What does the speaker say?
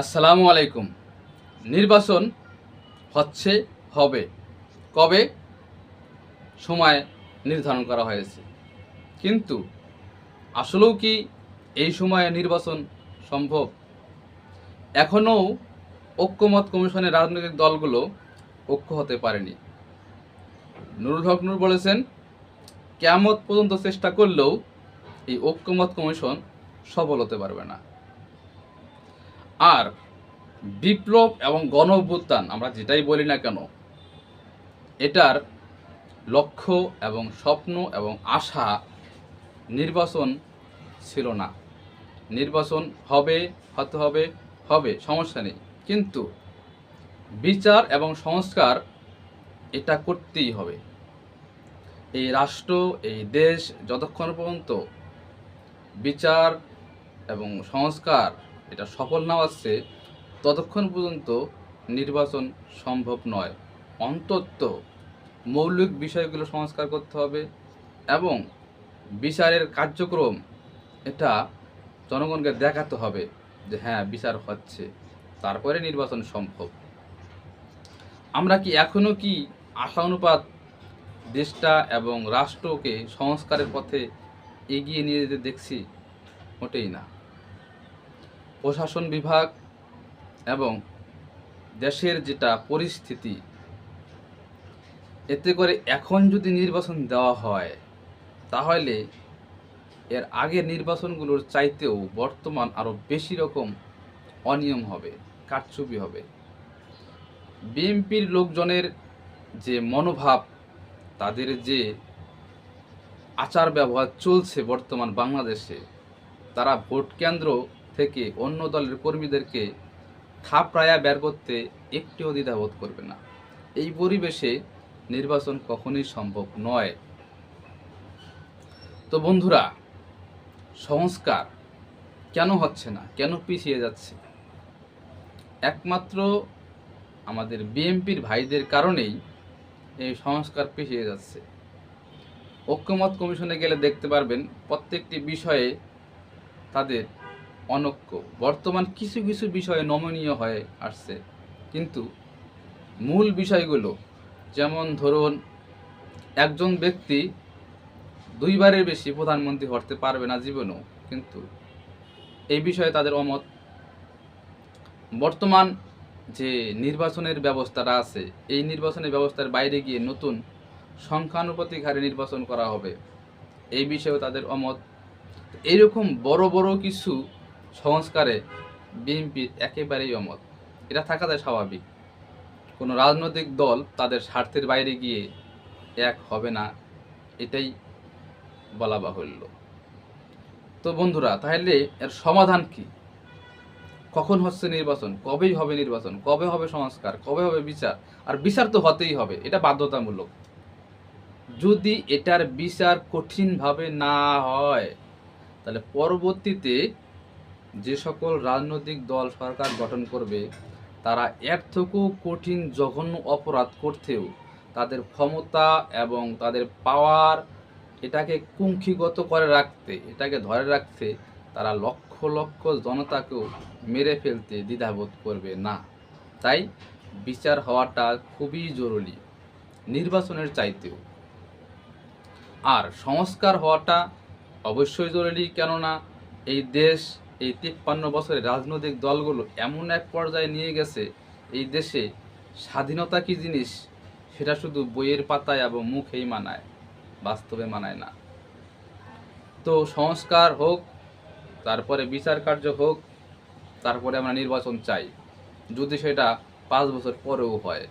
আসসালামু আলাইকুম। নির্বাচন হচ্ছে, হবে। কবে? সময় নির্ধারণ করা হয়েছে। কিন্তু আসলেও কি এই সময়ে নির্বাচন সম্ভব? এখনও ঐক্যমত কমিশনের রাজনৈতিক দলগুলো ঐক্য হতে পারেনি। নুরুল হক নূর বলেছেন, কিয়ামত পর্যন্ত চেষ্টা করলেও এই ঐক্যমত কমিশন সফল হতে পারবে না। আর বিপ্লব এবং গণ অভ্যুত্থান আমরা যেটাই বলি না কেন, এটার লক্ষ্য এবং স্বপ্ন এবং আশা নির্বাচন ছিল না। নির্বাচন হবে, হতে হবে, হবে, সমস্যা নেই। কিন্তু বিচার এবং সংস্কার এটা করতেই হবে। এই রাষ্ট্র, এই দেশ যতক্ষণ পর্যন্ত বিচার এবং সংস্কার এটা সফল না হচ্ছে, ততক্ষণ পর্যন্ত নির্বাচন সম্ভব নয়। অন্তত মৌলিক বিষয়গুলো সংস্কার করতে হবে এবং বিচারের কার্যক্রম এটা জনগণকে দেখাতে হবে যে হ্যাঁ, বিচার হচ্ছে, তারপরে নির্বাচন সম্ভব। আমরা কি এখনও কি আশানুপাত দেশটা এবং রাষ্ট্রকে সংস্কারের পথে এগিয়ে নিয়ে যেতে দেখছি? মোটেই না। প্রশাসন বিভাগ এবং দেশের যেটা পরিস্থিতি, এতে করে এখন যদি নির্বাচন দেওয়া হয়, তাহলে এর আগের নির্বাচনগুলোর চাইতেও বর্তমান আরও বেশি রকম অনিয়ম হবে, কারচুপি হবে। বিএনপির লোকজনের যে মনোভাব, তাদের যে আচার ব্যবহার চলছে বর্তমান বাংলাদেশে, তারা ভোট কেন্দ্র থেকে অন্য দলের কর্মীদেরকে থাপড়ায়া বের করতে একটিও দ্বিধাবোধ করবে না। এই পরিবেশে নির্বাচন কখনোই সম্ভব নয়। তো বন্ধুরা, সংস্কার কেন হচ্ছে না, কেন পিছিয়ে যাচ্ছে? একমাত্র আমাদের বিএনপির ভাইদের কারণেই এই সংস্কার পিছিয়ে যাচ্ছে। ঐক্যমত কমিশনে গেলে দেখতে পারবেন প্রত্যেকটি বিষয়ে তাদের অনৈক্য। বর্তমান কিছু কিছু বিষয়ে নমনীয় হয়ে আসছে, কিন্তু মূল বিষয়গুলো, যেমন ধরুন একজন ব্যক্তি দুইবারের বেশি প্রধানমন্ত্রী হতে পারবে না জীবনেও, কিন্তু এই বিষয়ে তাদের অমত। বর্তমান যে নির্বাচনের ব্যবস্থাটা আছে, এই নির্বাচনের ব্যবস্থার বাইরে গিয়ে নতুন সংখ্যানুপাতিক হারে নির্বাচন করা হবে, এই বিষয়েও তাদের অমত। এইরকম বড় বড় কিছু সংস্কারে বিএনপির একেবারেই অমত। এটা থাকাটাই স্বাভাবিক। কোনো রাজনৈতিক দল তাদের স্বার্থের বাইরে গিয়ে এক হবে না, এটাই বলা বাহুল্য। তো বন্ধুরা, তাহলে এর সমাধান কি? কখন হচ্ছে নির্বাচন, কবেই হবে নির্বাচন, কবে হবে সংস্কার, কবে হবে বিচার? আর বিচার তো হতেই হবে, এটা বাধ্যতামূলক। যদি এটার বিচার কঠিনভাবে না হয়, তাহলে পরবর্তীতে যে সকল রাজনৈতিক দল সরকার গঠন করবে, তারা এর থেকেও কঠিন জঘন্য অপরাধ করতেও তাদের ক্ষমতা এবং তাদের পাওয়ার এটাকে কুক্ষিগত করে রাখতে, এটাকে ধরে রাখতে তারা লক্ষ লক্ষ জনতাকেও মেরে ফেলতে দ্বিধাবোধ করবে না। তাই বিচার হওয়াটা খুবই জরুরি, নির্বাচনের চাইতেও। আর সংস্কার হওয়াটা অবশ্যই জরুরি, কেননা এই দেশ, এই 53 বছরের রাজনৈতিক দলগুলো এমন এক পর্যায়ে নিয়ে গেছে, এই দেশে স্বাধীনতা কি জিনিস সেটা শুধু বইয়ের পাতায় এবং মুখেই মানায়, বাস্তবে মানায় না। তো সংস্কার হোক, তারপরে বিচার কার্য হোক, তারপরে আমরা নির্বাচন চাই, যদি সেটা 5 বছর পরেও হয়।